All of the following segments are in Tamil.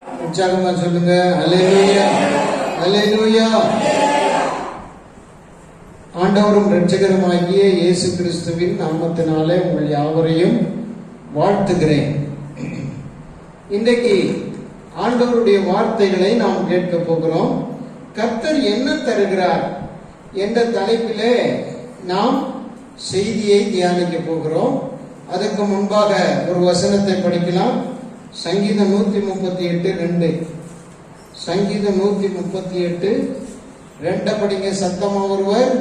உற்சாகமா சொல்லுங்க. அல்லேலூயா, அல்லேலூயா. ஆண்டவரும் இரட்சகருமாகிய இயேசு கிறிஸ்துவின் நாமத்தினாலே உங்கள் யாவரையும் வாழ்த்துகிறேன். இன்றைக்கு ஆண்டவருடைய வார்த்தைகளை நாம் கேட்க போகிறோம். கர்த்தர் என்ன தருகிறார் என்ற தலைப்பிலே நாம் செய்தியை தியானிக்க போகிறோம். அதற்கு முன்பாக ஒரு வசனத்தை படிக்கலாம். சங்கீதம் 138:2. சங்கீதம் 138:2 படிங்க சத்தமா ஒருவர்.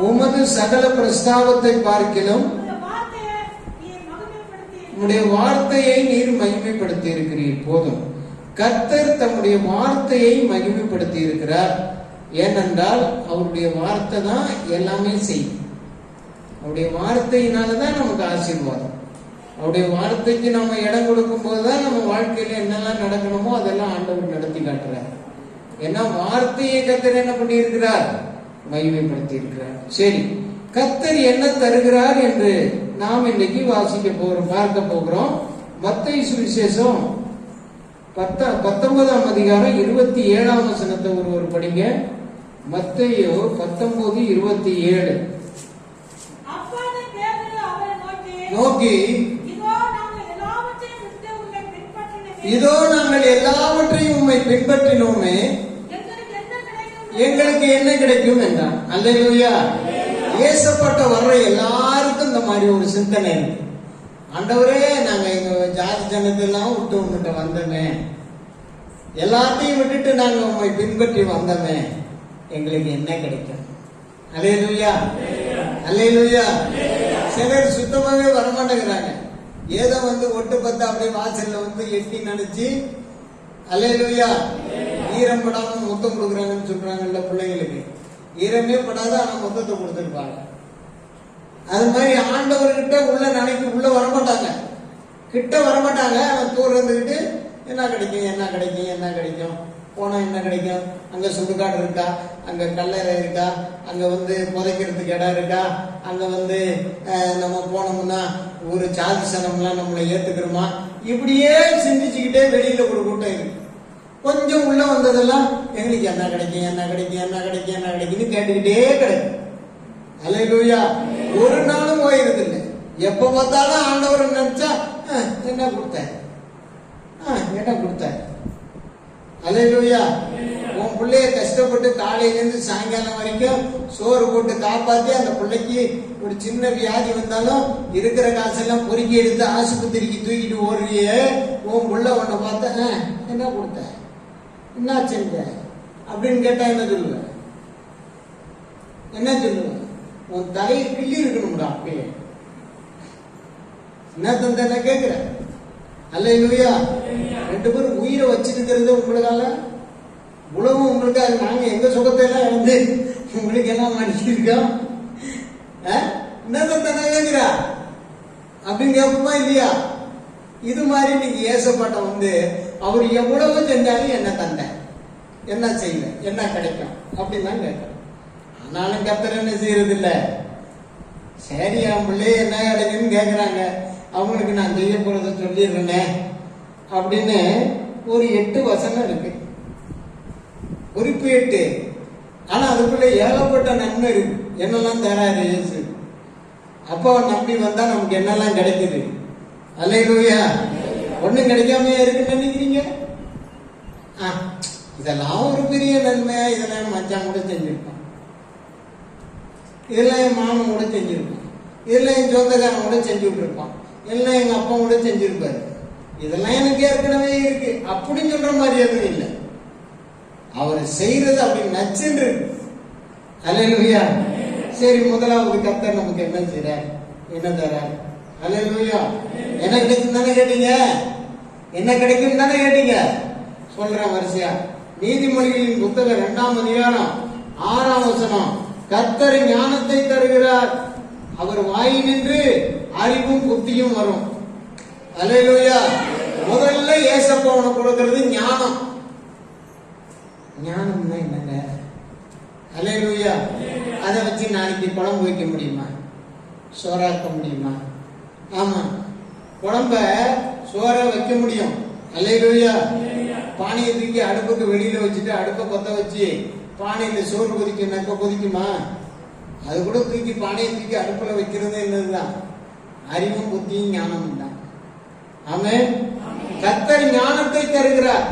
உமது சகல பிரஸ்தாபத்தை பார்க்கிலும் உம்முடைய வார்த்தையை நீர் மகிமைப்படுத்தி இருக்கிறீர். போதும். கர்த்தர் தம்முடைய வார்த்தையை மகிமைப்படுத்தி இருக்கிறார். ஏனென்றால் அவருடைய வார்த்தை தான் எல்லாமே செய்யும். அவருடைய வார்த்தையினாலதான் நமக்கு ஆசீர்வாதம். அவருடைய வார்த்தைக்கு நம்ம இடம் கொடுக்கும் போதுதான் நம்ம வாழ்க்கையில என்னெல்லாம் நடக்கணுமோ அதெல்லாம் ஆண்டவர் நடத்தி காட்டுறார். ஏன்னா வார்த்தையை கர்த்தர் என்ன பண்ணி இருக்கிறார்? மகிமைப்படுத்தி இருக்கிறார். சரி, கர்த்தர் என்ன தருகிறார் என்று நாம் இன்னைக்கு பார்க்க போகிறோம். மத்தேயு சுவிசேஷம் 19ஆம் அதிகாரம் 27ஆம் வசனத்தை ஒருவர் படிங்க. மத்தேயு 19:27 நோக்கி, இதோ நாங்கள் எல்லாவற்றையும் உம்மை பின்பற்றினோமே, எங்களுக்கு என்ன கிடைக்கும் என்றான். அல்லேலூயா. ஏசப்பட்ட வர்ற எல்லாருக்கும் இந்த மாதிரி ஒரு சிந்தனை இருக்கு. ஆண்டவரே, நாங்க எங்க ஜாதி ஜனத்தெல்லாம் விட்டு உங்ககிட்ட வந்தோமே, எல்லாத்தையும் விட்டுட்டு நாங்க உண்மை பின்பற்றி வந்தோமே, எங்களுக்கு என்ன கிடைக்கும்? அல்லேலூயா, அல்லேலூயா. சிலர் சுத்தமாவே வரமாட்டேங்கிறாங்க. ஏதோ ஒட்டு பத்து அப்படியே வாசல்ல எட்டி நினைச்சு அல்லேலூயா ஈரம் படாம மொத்தம் கொடுக்குறாங்கன்னு சொல்றாங்கல்ல பிள்ளைங்களுக்கு. ஈரமே படாத ஆனா மொத்தத்தை கொடுத்துருப்பாங்க. அது மாதிரி ஆண்டவர்கிட்ட உள்ள நினைக்கு உள்ள வரமாட்டாங்க, கிட்ட வரமாட்டாங்க. அவன் தூரம் இருந்துகிட்டு என்ன கிடைக்கும், என்ன கிடைக்கும், என்ன கிடைக்கும், போனா என்ன கிடைக்கும், அங்க சுடுகாடு இருக்கா, அங்க கல்லறை இருக்கா, அங்க புதைக்கிறதுக்கு இடம் இருக்கா, அங்க நம்ம போனோம்னா ஒரு சாதி சனம்லாம் நம்மளை ஏத்துக்கிறோமா, இப்படியே சிந்திச்சுக்கிட்டே வெளியில ஒரு கூட்டம் இருக்கு. கொஞ்சம் உள்ள வந்ததெல்லாம் எங்களுக்கு என்ன கிடைக்கும், என்ன கிடைக்கும், என்ன கிடைக்கும், என்ன கிடைக்குன்னு கேட்டுக்கிட்டே கிடைக்கும். அல்லேலூயா. ஒரு நாளும் போயிருது இல்லை. எப்ப பார்த்தாலும் ஆண்டவர் நினைச்சா என்ன கொடுத்த, என்ன கொடுத்த. அல்லேலூயா. உன் பிள்ளைய கஷ்டப்பட்டு காலையில இருந்து சாயங்காலம் வரைக்கும் சோறு போட்டு காப்பாத்தி அந்த பிள்ளைக்கு ஒரு சின்ன வியாதி வந்தாலும் இருக்கிற காசெல்லாம் பொறுக்கி எடுத்து ஆஸ்பத்திரிக்கு தூக்கிட்டு ஓடுறிய உன் புள்ள உன்னை பார்த்த என்ன கொடுத்த, என்ன செஞ்ச அப்படின்னு கேட்டா என்ன சொல்லுவ? என்ன சொல்லுவ? உன் தலையை கிள்ளி இருக்கணும்டா. அப்பயே என்ன தந்த கேக்குற? அல்லேலூயா. 2 பேரும் உயிரை வச்சிருக்கிறது உங்களுக்கால, உலகம் உங்களுக்காக. நாங்க எங்க சுகத்தை எல்லாம் உங்களுக்கு எல்லாம் மடிச்சிருக்கோம். என்ன தந்த கேக்குறா அப்படின்னு கேட்போமா இல்லையா? இது மாதிரி நீங்க ஏசப்பட்ட அவர் எவ்வளவு செஞ்சாலும் என்ன தந்த, என்ன செய்வேன், என்ன கிடைக்கும் அப்படின்னு தான் கேட்கணும். ஆனாலும் கர்த்தர் என்ன செய்யறது இல்ல. சரி, என் பிள்ளைய என்ன கிடைக்குன்னு கேட்கிறாங்க, அவங்களுக்கு நான் செய்ய போறத சொல்லிடுறேனே அப்படின்னு ஒரு 8 வசனம் இருக்கு, குறிப்பு 8. ஆனா அதுக்குள்ள ஏகப்பட்ட நன்மை இருக்கு. என்னெல்லாம் தராரு இயேசு. அப்ப நம்பி வந்தா நமக்கு என்னெல்லாம் கிடைக்குது. அல்லேலூயா. ஒண்ணும் கிடைக்காம இருக்குன்னு நினைக்கிறீங்க? இதெல்லாம் ஒரு பெரிய நன்மையா, இதெல்லாம் என் மச்சான் கூட செஞ்சிருப்பான், இதெல்லாம் என் மாமன் கூட செஞ்சிருப்பான், இதெல்லாம் என் சொந்தக்காரன் கூட செஞ்சு விட்டுருப்பான், எல்லாம் எங்க அப்பா கூட செஞ்சிருப்பாரு, இதெல்லாம் எனக்கு ஏற்கனவே இருக்கு அப்படின்னு சொல்ற மாதிரி எதுவும் இல்லை. அவர் செய்யறது அப்படி நச்சுன்னு இருக்கு. அல்லேலூயா. சரி, முதலாவது கர்த்தர் நமக்கு என்ன செய்றார், என்ன தரார்? அல்லேலூயா. என்ன கிடைக்கும் தானே கேட்டீங்க? என்ன கிடைக்கும் தானே கேட்டீங்க? சொல்றேன் வரிசையா. நீதிமொழிகளின் புத்தகம் 2ஆம் அதிகாரம் 6ஆம் வசனம். கர்த்தர் ஞானத்தை தருகிறார், அவர் வாயினின்று அறிவும் புத்தியும் வரும். அல்லேலூயா. முதல்ல ஏசப்பா உனக்கு கொடுக்கிறது ஞானம். ஞானம்னா என்னங்க? அல்லேலூயா. அதை வச்சு நாளைக்கு குழம்பு வைக்க முடியுமா? சோறாக்க முடியுமா? ஆமா, குழம்ப சோற வைக்க முடியும். அல்லேலூயா. பானையை தூக்கி அடுப்புக்கு வெளியில வச்சுட்டு அடுப்பை கொத்த வச்சு பானையில சோறு கொதிக்குமா? அது கூட தூக்கி பானையை தூக்கி அடுப்புல வைக்கிறது என்னதுதான்? அறிவும் புத்தியும் ஞானமும் தான். ஆமென். கர்த்தர் ஞானத்தை தருகிறார்.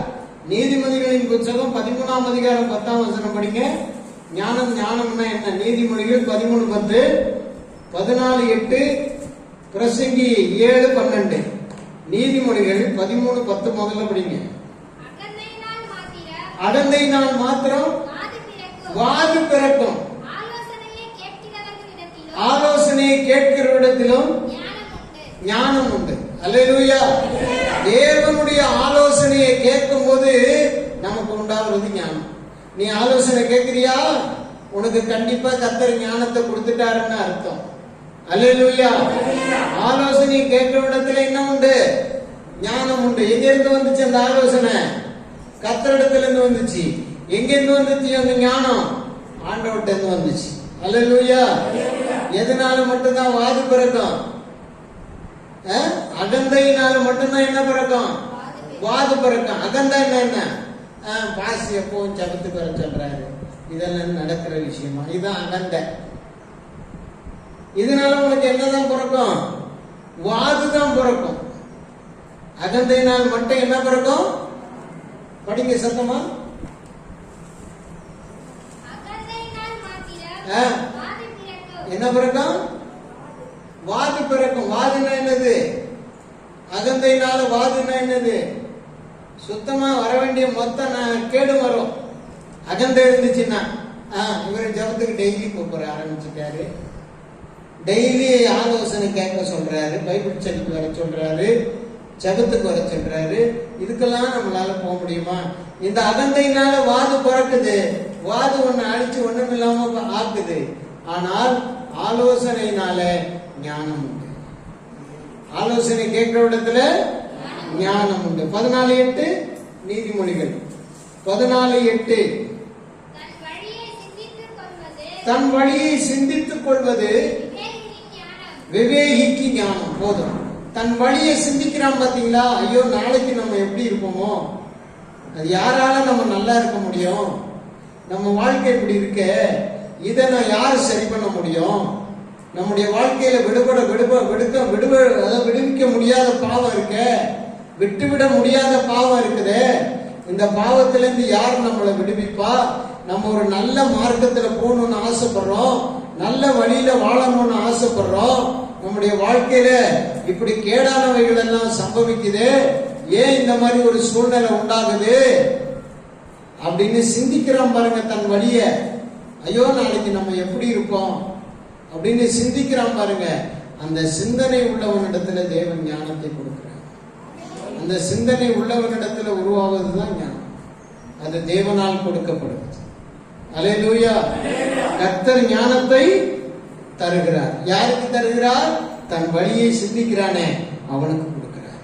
நீதிமொழிகளின் புத்தகம் 13ஆம் அதிகாரம் 10ஆம் வசனம் படிங்க. ஞானம்னா என்ன? நீதிமொழிகள் 13:10, 14:8, பிரசங்கி 7:12. நீதிமொழிகள் 13:10 முதல்ல படிங்க. அகந்தையினால் மாத்திரம் வாது பிறக்கும், ஆலோசனையை கேட்கிறவரிடத்திலும் ஞானம் உண்டு. அல்லேலூயா. தேவனுடைய ஆலோசனையை கேட்கும் போது நமக்கு உண்டாகிறது ஞானம். நீ ஆலோசனை கேட்கிறியா? உனக்கு கண்டிப்பா கர்த்தர் ஞானத்தை கொடுத்துட்டாருன்னு அர்த்தம். அல்லேலூயா. ஆலோசனை கேட்கிற இடத்துல என்ன உண்டு? ஞானம் உண்டு. எங்க இருந்து வந்துச்சு அந்த ஆலோசனை? கர்த்தரிடத்துல இருந்து வந்துச்சு. எங்க இருந்து வந்துச்சு அந்த ஞானம்? ஆண்டவர்கிட்ட இருந்து வந்துச்சு. அல்லேலூயா. எதனால மட்டும்தான் வாது பிறக்கும்? அகந்தையினால மட்டும்தான் என்ன பிறக்கும்? வாது பிறக்கும். அகந்தை என்ன? பாசி எப்பவும் ஜபத்துக்கு வர சொல்றாரு. இதெல்லாம் நடக்கிற விஷயமா? இதுதான் அகந்தை. இதனால உனக்கு என்னதான் பிறக்கும்? வாதுதான் பிறக்கும். அகந்தையினால் மட்டும் என்ன பிறக்கும்? படிங்க சத்தமா. என்ன பிறக்கும்? வாது பிறக்கும். வாதுன்னா என்னது? அகந்தையினால வாதுன்னா என்னது? சுத்தமா வர வேண்டிய மொத்த கேடு வரும். அகந்தை இருந்துச்சுன்னா இவர் ஜபத்துக்கு டெய்லி கூப்பிட ஆரம்பிச்சுட்டாரு. டெய்லி ஆலோசனை கேட்க சொல்றாரு, பைபிள் ஸ்டடிக்கு வர சொல்றாரு, ஜபத்துக்கு வர சொல்றாரு. இதுக்கெல்லாம் நம்மளால போக முடியுமா? இந்த அகந்தையினால வாது பிறக்குது. வாது ஒண்ணு அடிச்சு ஒண்ணும் இல்லாம ஆக்குது. ஆனால் ஆலோசனையினால ஞானம் உண்டு. ஆலோசனை கேட்கிற இடத்துல ஞானம் உண்டு. 14:8 நீதிமொழிகள் 14:8. தன் வழியை சிந்தித்துக் கொள்வது விவேகிக்கு ஞானம். போதும். தன் வழியை சிந்திக்கிறான் பாத்தீங்களா? ஐயோ நாளைக்கு நம்ம எப்படி இருப்போமோ, அது யாரால நம்ம நல்லா இருக்க முடியும், நம்ம வாழ்க்கை இப்படி இருக்க, இதை நான் யாரு சரி பண்ண முடியும், நம்முடைய வாழ்க்கையில விடுவிக்க முடியாத பாவம் இருக்க, விட்டுவிட முடியாத பாவம் இருக்குது, இந்த பாவத்துல இருந்து யார் நம்மளை விடுவிப்பா, நம்ம ஒரு நல்ல மார்க்கத்துல போகணும்னு ஆசைப்படுறோம், நல்ல வழியில வாழணும்னு ஆசைப்படுறோம், நம்முடைய வாழ்க்கையில இப்படி கேடானவைகள் எல்லாம் சம்பவிக்குது, ஏன் இந்த மாதிரி ஒரு சூழ்நிலை உண்டாகுது அப்படின்னு சிந்திக்கிறான் பாருங்க. தன் வழிய ஐயோ நாளைக்கு நம்ம எப்படி இருப்போம் அப்படின்னு சிந்திக்கிறான் பாருங்க. அந்த சிந்தனை உள்ளவனிடத்துல தேவன் ஞானத்தை கொடுக்கிறார். அந்த சிந்தனை உள்ளவனிடத்துல உருவாவதுதான் ஞானம். அது தேவனால் கொடுக்கப்படுவது. அல்லேலூயா. கர்த்தர் ஞானத்தை தருகிறார். யாருக்கு தருகிறார்? தன் வழியை சிந்திக்கிறானே அவனுக்கு கொடுக்கிறார்.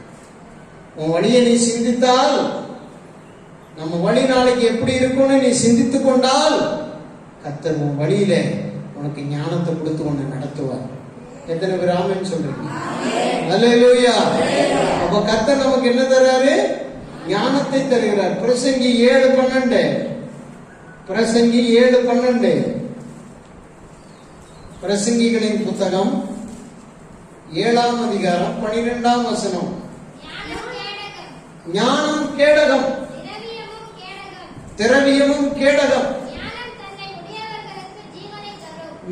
உன் வழியை நீ சிந்தித்தால், நம்ம வழி நாளைக்கு எப்படி இருக்கும்னு நீ சிந்தித்துக் கொண்டால், கர்த்தர் உன் வழியில உனக்கு ஞானத்தை கொடுத்து உன்னை நடத்துவார். எத்தனை பேர் ஆமென் சொல்றீங்க? அல்லேலூயா. அப்ப கர்த்தர் நமக்கு என்ன தர்றாரு? ஞானத்தை தருகிறார். பிரசங்கி 7:12. பிரசங்கி 7:12. பிரசங்கிகளின் புத்தகம் 7ஆம் அதிகாரம் 12ஆம் வசனம். ஞானம் கேடகம், திரவியமும் கேடகம்.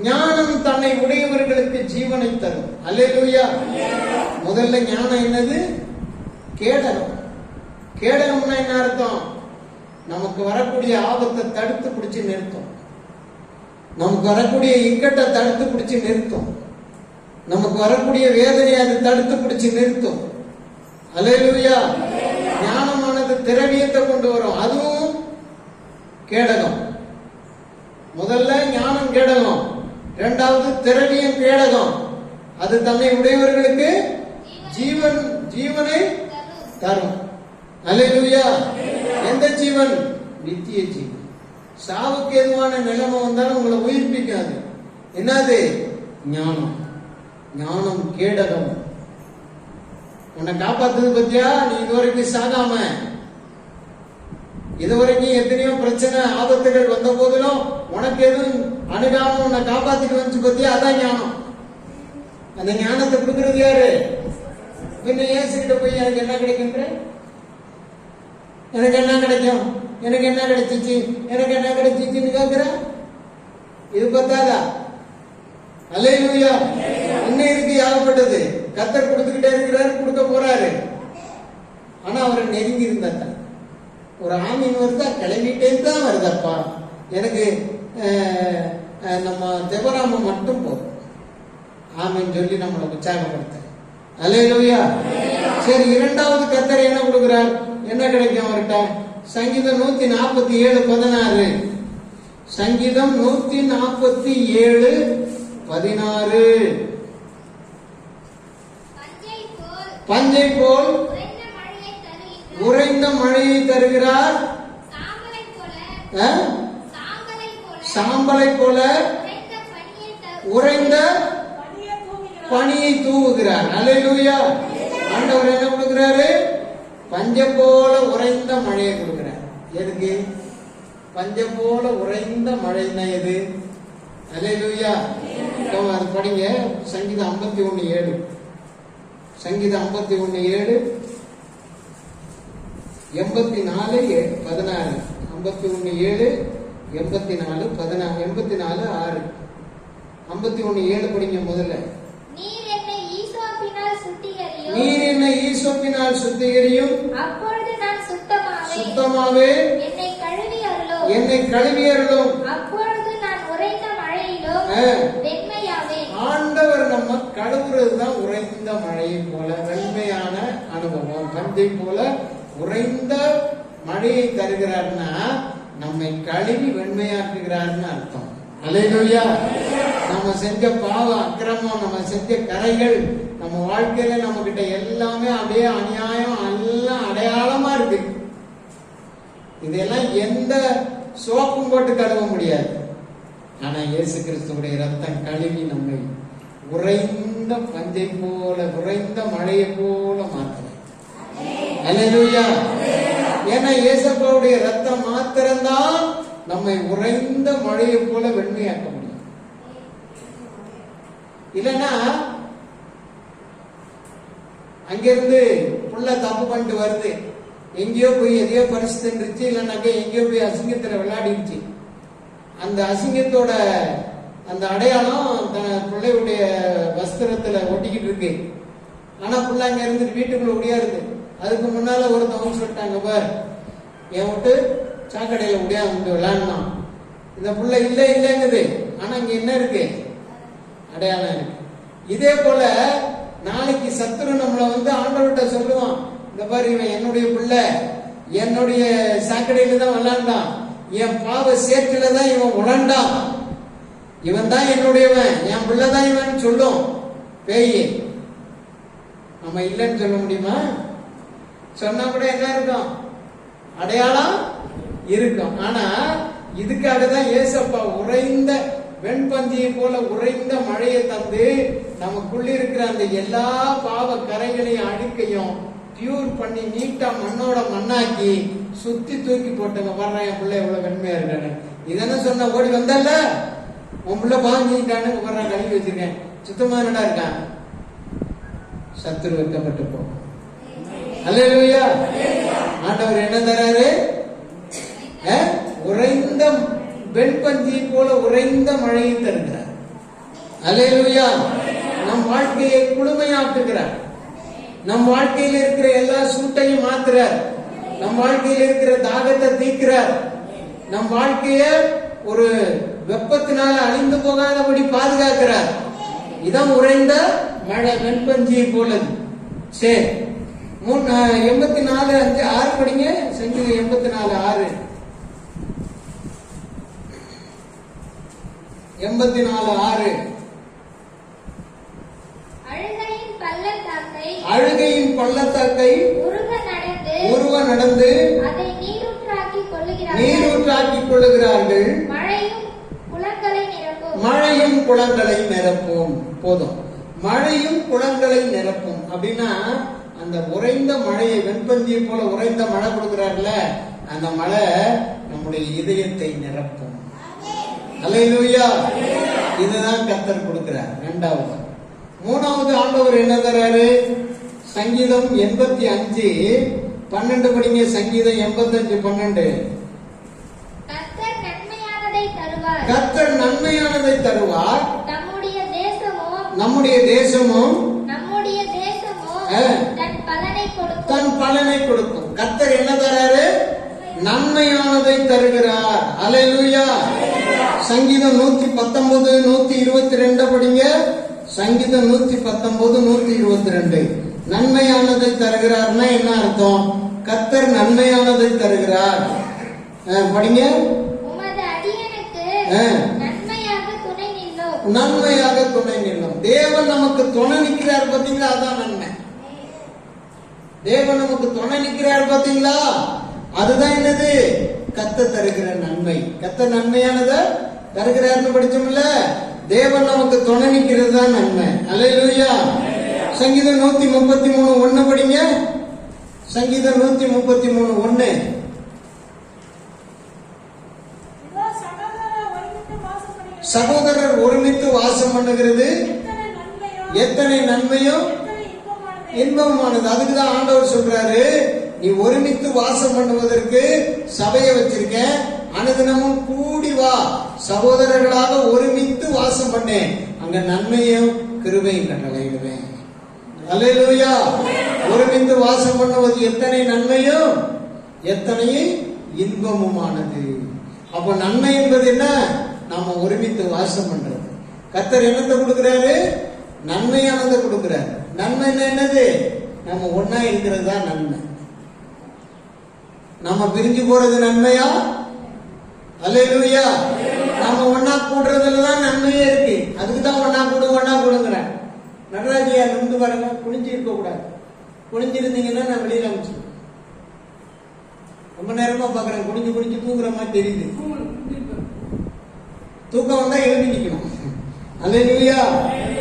ஞானம் தன்னை உடையவர்களுக்கு ஜீவனை தரும். அல்லேலூயா. முதல்ல ஞானம் என்னது? கேடகம். கேடகம்னா என்ன அர்த்தம்? நமக்கு வரக்கூடிய ஆபத்தை தடுத்து பிடிச்சு நிறுத்தும், நமக்கு வரக்கூடிய இக்கட்டை தடுத்து பிடிச்சு நிறுத்தும், நமக்கு வரக்கூடிய வேதனையை அது தடுத்து பிடிச்சு நிறுத்தும். அல்லேலூயா. ஞானமானது திரவியத்தை கொண்டு வரும், அதுவும் கேடகம். முதல்ல ஞானம் கேடகம், இரண்டாவது திரவியம் கேடகம். அது தன்னை உடையவர்களுக்கு ஜீவனை தரும். அல்லேலூயா. எந்த ஜீவன்? நித்திய ஜீவன். சாவுக்கு எதுவான நிலைமை வந்தாலும் உங்களை உயிர்ப்பிக்காது. என்னது? ஞானம். ஞானம் கேடகம். உன்னை காப்பாத்துது பத்தியா? நீ இதுவரைக்கும் சாகாம, இதுவரைக்கும் எத்தனையோ பிரச்சனை ஆபத்துகள் வந்த போதிலும் உனக்கு எதுவும் அணுகாம உன்னை காப்பாத்திட்டு வந்து பத்தியா? அதான் ஞானம். அந்த ஞானத்தை கொடுக்கறது யாரு? பின்ன இயேசுகிட்ட போய் எனக்கு என்ன கிடைக்கின்ற, எனக்கு என்ன கிடைக்கும், எனக்கு என்ன கிடைச்சிச்சு, எனக்கு என்ன கிடைச்சிச்சுன்னு கேட்கிற? இது பத்தாதா? அல்லேலூயா. இன்னும் இருக்கு ஏகப்பட்டது. கர்த்தர் கொடுத்துக்கிட்டே இருக்கிறாரு, கொடுக்க போறாரு. ஆனா அவரை நெருங்கி இருந்தா ஒரு ஆமீன் வருதா, கிளம்பிட்டே தான் வருதப்பா. எனக்கு நம்ம தேவராம மட்டும் போதும் ஆமீன் சொல்லி நம்மளை உற்சாகப்படுத்த. அல்லேலூயா. சரி, இரண்டாவது கர்த்தர் என்ன கொடுக்கிறார்? என்ன கிடைக்கும் அவர்கிட்ட? சங்கீதம் 147:16. சங்கீதம் 147:16. பஞ்சை போல் உறைந்த மழையை தருகிறார், சாம்பலை போல உறைந்த பனியை தூவுகிறார். அல்லேலூயா. ஆண்டவர் என்ன கொடுக்கிறாரு? பஞ்சம் போல உறைந்த மழையை கொடுக்கிறார். எதுக்கு? பஞ்சம் போல உறைந்த மழைன்னா எது? அல்லேலூயா. அது படிங்க. சங்கீதம் 51:7. சங்கீதம் 51:7, 84:16. 51:7, 84, 84:6. 51:7 படிங்க முதல்ல. நீர் என்னை ஈசோப்பினால் சுத்திகரியும், அப்பொழுது நான் சுத்தமாவே என்னை கழுவி அருளும், அப்பொழுது நான் உறைந்த மழையிலும் வெண்மையாவேன். ஆண்டவர் நம்ம கழுவுறதுதான் உறைந்த மழையை போல வெண்மையான அனுபவம். பஞ்சை போல உறைந்த மழையை தருகிறார்னா நம்மை கழுவி வெண்மையாக்குகிறார்னு அர்த்தம். அல்லேலூயா. நம்ம செஞ்ச பாவம், அக்கிரமம், நம்ம செஞ்ச கரைகள், நம்ம வாழ்க்கையில நம்ம கிட்ட எல்லாமே அப்படியே அநியாயம் எல்லாம் அடையாளமா இருக்கு. இதெல்லாம் எந்த சோப்பும் போட்டு கழுவ முடியாது. ஆனா இயேசு கிறிஸ்துவுடைய ரத்தம் கழுவி நம்மை உறைந்த பஞ்சை போல உறைந்த மழையை போல மாற்றுறது. அல்லேலூயா. ஏன்னா இயேசுவுடைய ரத்தம் மாத்திரம்தான் நம்மை உறைந்த மழையை போல வெண்மையாக்க முடியும். இல்லைன்னா அங்கிருந்து புள்ள தப்பு பண்ணிட்டு வருது, எங்கேயோ போய் எதையோ பரிசு தின்றுச்சு, இல்லைன்னாக்க எங்கேயோ போய் அசிங்கத்துல விளையாடிடுச்சு. அந்த அசிங்கத்தோட அந்த அடையாளம் தன் பிள்ளையுடைய வஸ்திரத்துல ஒட்டிக்கிட்டு இருக்கு. ஆனா புள்ள அங்க இருந்துட்டு வீட்டுக்குள்ள ஒடியாருது. அதுக்கு முன்னால ஒருத்தவங்க சொல்லிட்டாங்க, பார் என் விட்டு சாக்கடையில முடியாது விளையாடலாம். இந்த புள்ள இல்லைங்குது. ஆனா இங்க என்ன இருக்கு? அடையாளம் இருக்கு. இதே போல நாளைக்கு சத்துரு நம்மளை ஆண்டவர்கிட்ட சொல்லுவான், இந்த பாரு இவன் என்னுடைய பிள்ளை, என்னுடைய சாக்கடையில தான் விளையாண்டான், என் பாவ சேற்றில தான் இவன் உழண்டான், இவன் தான் என்னுடையவன், என் பிள்ளை தான் இவன் சொல்லும் பேய். நம்ம இல்லைன்னு சொல்ல முடியுமா? சொன்னா கூட என்ன இருக்கும்? அடையாளம் இருக்கும். ஆனா இதுக்காக தான் ஏசப்பா உறைந்த வெண்பந்தியை போல உறைந்த மழையை தந்து நமக்குள்ள இருக்கிற அந்த எல்லா பாவ கரைகளையும் அழுக்கையும் பியூர் பண்ணி நீட்டா மண்ணோட மண்ணாக்கி சுத்தி தூக்கி போட்டுங்க. வர்றேன் என் பிள்ளை எவ்வளவு வெண்மையா இருக்கானு. இதென்ன சொன்ன ஓடி வந்தல்ல, உன் பிள்ளை பாஞ்சிட்டான்னு வர்றான், கழுவி வச்சிருக்கேன், சுத்தமா என்னடா இருக்கான். சத்துரு வைக்கப்பட்டு போ. அல்லேலூயா. ஆண்டவர் என்ன தராரு? உறைந்த வெண்பஞ்சி போல உறைந்த மழையை தருகிறார். அல்லேலூயா. நம் வாழ்க்கையை குளுமையாக்குகிறார். நம் வாழ்க்கையில் இருக்கிற எல்லா சூட்டையும் மாத்துறார். நம் வாழ்க்கையில் இருக்கிற தாகத்தை தீர்க்கிறார். நம் வாழ்க்கைய ஒரு வெப்பத்தினால அழிந்து போகாதபடி பாதுகாக்கிறார். இதான் உறைந்த மழை, வெண்பஞ்சியை போலது. சரி, 84:5-6 படிங்க. சங்கீதம் 84:6. 84:6. அழுகையின் பள்ளத்தாக்கை உருவ நடந்து அதை நீரூற்றாக்கிக் கொள்ளுகிறார்கள். சொல்லுகிறார்கள், மழையும் குளங்களை நிரப்பும். போதும். மழையும் குளங்களை நிரப்பும் அப்படின்னா அந்த உறைந்த மழையை, வெண்பந்தியை போல உறைந்த மழை கொடுக்கிறார்ல, அந்த மழை நம்முடைய இதயத்தை நிரப்பும். அல்லேலூயா. இதுதான் கர்த்தர் கொடுக்கிறார். இரண்டாவது. மூணாவது ஆண்டவர் என்ன தராரு? சங்கீதம் 85:12 படிங்க. சங்கீதம் 85:12. கர்த்தர் நன்மையானதை தருவார், நம்முடைய தேசமும் தன் பலனை கொடுக்கும். கர்த்தர் என்ன தராரு? நன்மையானதை தருகிறார். அல்லேலூயா. சங்கீதம் 119, 122 படிங்க. சங்கீதம் 119, 122. நன்மையானதை தருகிறார்னா என்ன அர்த்தம்? கர்த்தர் நன்மையானதை தருகிறார். படிங்க. நன்மையாக துணை நில்லும். தேவன் நமக்கு துணை நிற்கிறார் பாத்தீங்களா? அதான் நன்மை. தேவன் நமக்கு துணை நிற்கிறார் பாத்தீங்களா? அதுதான் என்னது? கர்த்தர் தருகிற நன்மை. கர்த்தர் நன்மையானதை தருகிறார்னு படிச்சோம்ல. தேவன் நமக்கு துணை நிற்கிறது தான் நன்மை. அல்லேலூயா. சங்கீதம் 133:1 படிங்க. சங்கீதம் 133:1. சகோதரர் ஒருமித்து வாசம் பண்ணுகிறது எத்தனை நன்மையும் இன்பமானது. அதுக்குதான் ஆண்டவர் சொல்றாரு, நீ ஒருமித்து வாசம் பண்ணுவதற்கு சபையை வச்சிருக்க, அனுதினமும் கூடி வா, சகோதரர்களாக ஒருமித்து வாசம் பண்ணேன், அங்க நன்மையும் கிருபையும் கட்டளையிடுவேன். அல்லேலூயா. ஒருமித்து வாசம் பண்ணுவது எத்தனை நன்மையும் எத்தனை இன்பமுமானது. அப்ப நன்மை என்பது என்ன? நாம ஒருமித்து வாசம் பண்றது. கர்த்தர் என்னத்தை கொடுக்கிறாரு? நன்மையானதை கொடுக்கிறாரு. நன்மை என்னது? நம்ம ஒன்னா இருக்கிறது தான் நன்மை. நம்ம பிரிஞ்சு போறது நன்மையா? அல்லேலூயா. நாம ஒன்னா கூடுறதுலதான் நன்மையே இருக்கு. அதுக்குதான் ஒன்னா கூடுங்கிற. நடராஜியா இருந்து பாருங்க, குனிஞ்சு இருக்க கூடாது. குனிஞ்சிருந்தீங்கன்னா நான் வெளியில அமைச்சு ரொம்ப நேரமா பாக்குறேன். குனிஞ்சு தூங்குற மாதிரி தெரியுது. தூக்கம் வந்தா எழுதி நிக்கணும். அல்லேலூயா.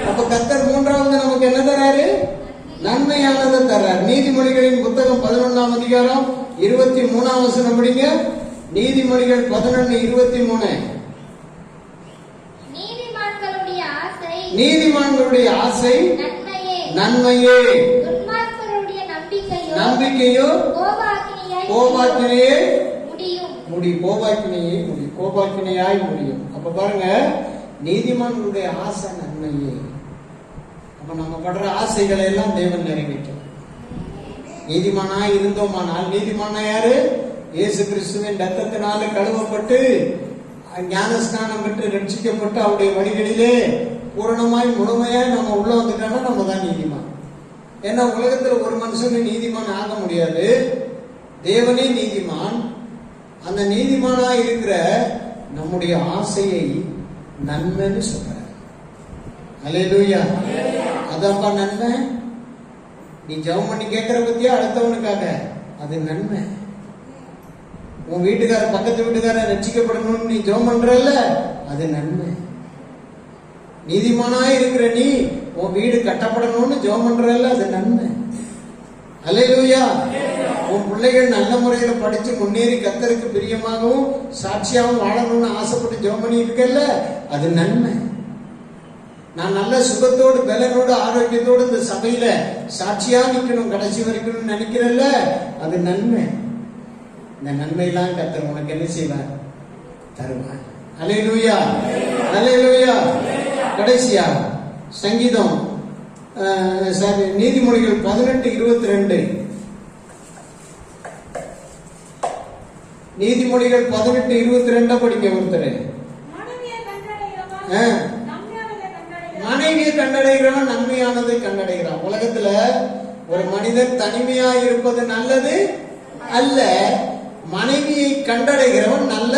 அப்ப கர்த்தர் மூன்றாவது நமக்கு என்ன தராரு? நன்மையானதை தர்றார். நீதிமொழிகளின் புத்தகம் 11ஆம் அதிகாரம் 23ஆம் வசனம் படிங்க. நீதிமொழிகள் 11:23. நீதிமான்களுடைய ஆசை நன்மையே, நம்பிக்கையோ கோபாக்கினையே கோபாக்கினையாய் முடியும். அப்ப பாருங்க, நீதிமான்களுடைய ஆசை நன்மையே. அப்ப நம்ம படுற ஆசைகளை எல்லாம் தேவன் நிறைவேற்றும். நீதிமானாய் இருந்தோமானால், நீதிமானா யாரு? இயேசு கிறிஸ்துவின் ரத்தத்தினால கழுவப்பட்டு ஞானஸ்நானம் பெற்று ரட்சிக்கப்பட்டு அவருடைய வழிகளிலே பூரணமாய் முழுமையாய் நம்ம உள்ள வந்துட்டோம்னா நம்ம தான் நீதிமான். ஏன்னா உலகத்துல ஒரு மனுஷனு நீதிமான் ஆக முடியாது. தேவனே நீதிமான். அந்த நீதிமானா இருக்கிற நம்முடைய ஆசையை நன்மைன்னு சொல்றார். அல்லேலூயா. அதான்ப்பா நன்மை. நீ ஜெபம் பண்ணி கேட்கிற பத்தியா அடுத்தவனுக்காக, அது நன்மை. உன் வீட்டுக்கார பக்கத்து வீட்டுக்கார ரட்சிக்கப்படணும்னு நீ ஜெபம் பண்றல்ல, அது நன்மை. நீதிமானா இருக்கிற நீ உன் வீடு கட்டப்படணும்னு ஜெபம் பண்றல்ல, அது நன்மை. அல்லேலூயா. உன் பிள்ளைகள் நல்ல முறையில படிச்சு முன்னேறி கர்த்தருக்கு பிரியமாகவும் சாட்சியாகவும் வாழணும்னு ஆசைப்பட்டு ஜெபம் பண்ணி இருக்கல்ல, அது நன்மை. நான் நல்ல சுகத்தோடு பலனோடு ஆரோக்கியத்தோடு இந்த சபையில சாட்சியா நிக்கணும் கடைசி வரைக்கும் நினைக்கிறல்ல, அது நன்மை. இந்த நன்மையெல்லாம் கர்த்தர் உனக்கு என்ன செய்வார்? தருவார். அல்லேலூயா. அல்லேலூயா. கடைசியா சங்கீதம் நீதிமொழிகள் 18:22. நீதிமொழிகள் 18:22 படிக்க ஒருத்தர். மனைவியை கண்டடைகிறவன் நன்மையானதை கண்டடைகிறான். உலகத்துல ஒரு மனிதன் தனிமையா இருப்பது நல்லது அல்ல. மனைவியை கண்டடைகிறவன் நல்ல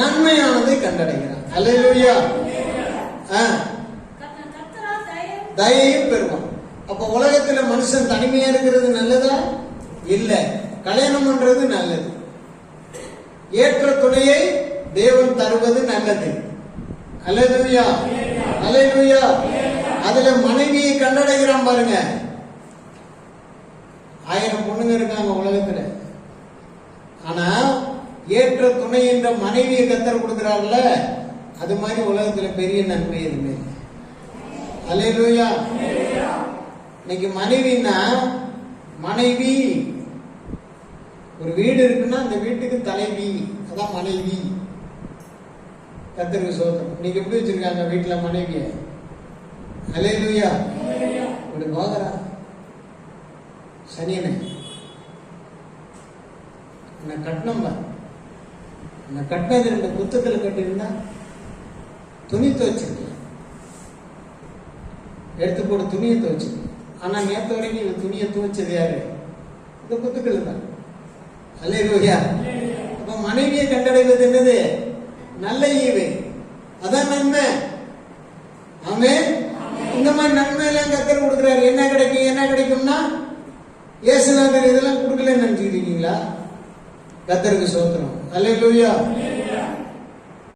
நன்மையானதை கண்டடைகிறான். அல்லேலூயா. தயையும் பெறுவான். அப்ப உலகத்துல மனுஷன் தனிமையா இருக்கிறது நல்லதா? இல்ல. கல்யாணம் பண்றது நல்லது. ஏற்ற துணையை தேவன் தருவது நல்லது. அல்லேலூயா, அல்லேலூயா. அதுல மனைவியை கண்டடைகிறான் பாருங்க. 1000 பொண்ணுங்க இருக்காங்க உலகத்துல. ஆனா ஏற்ற துணை என்ற மனைவியை கத்தர் கொடுக்கிறார்ல, அது மாதிரி உலகத்துல பெரிய நன்மை எதுவுமே இல்லை. அல்லேலூயா. இன்னைக்கு மனைவின்னா, மனைவி ஒரு வீடு இருக்குன்னா அந்த வீட்டுக்கு தலைவி, அதான் மனைவி. கத்தருக்கு சோதரம். இன்னைக்கு எப்படி வச்சிருக்காங்க வீட்டுல மனைவிய? அல்லேலூயா. இப்படி போகிறா சனியனை நான் கட்டணம்பா, நான் கட்டினது 2 புத்தகத்தில் கட்டியிருந்தா துணி துவைச்சிருக்கேன், எடுத்து போட்டு துணியை துவைச்சிருக்கேன். ஆனா நேற்று வரைக்கும் இந்த துணியை துவைச்சது யாரு? இந்த புத்துக்கள் தான். அல்லேலூயா. அப்ப மனைவியை கண்டடைவது என்னது? நல்ல ஈவு, அதான் நன்மை. ஆமென். இந்த மாதிரி நன்மை எல்லாம் கத்தர் கொடுக்கிறாரு. என்ன கிடைக்கும்? என்ன கிடைக்கும்னா, இயேசுநாதர் இதெல்லாம் கொடுக்கலன்னு நினைச்சுக்கிட்டு இருக்கீங்களா? கத்தருக்கு சோத்திரம். அல்லேலூயா.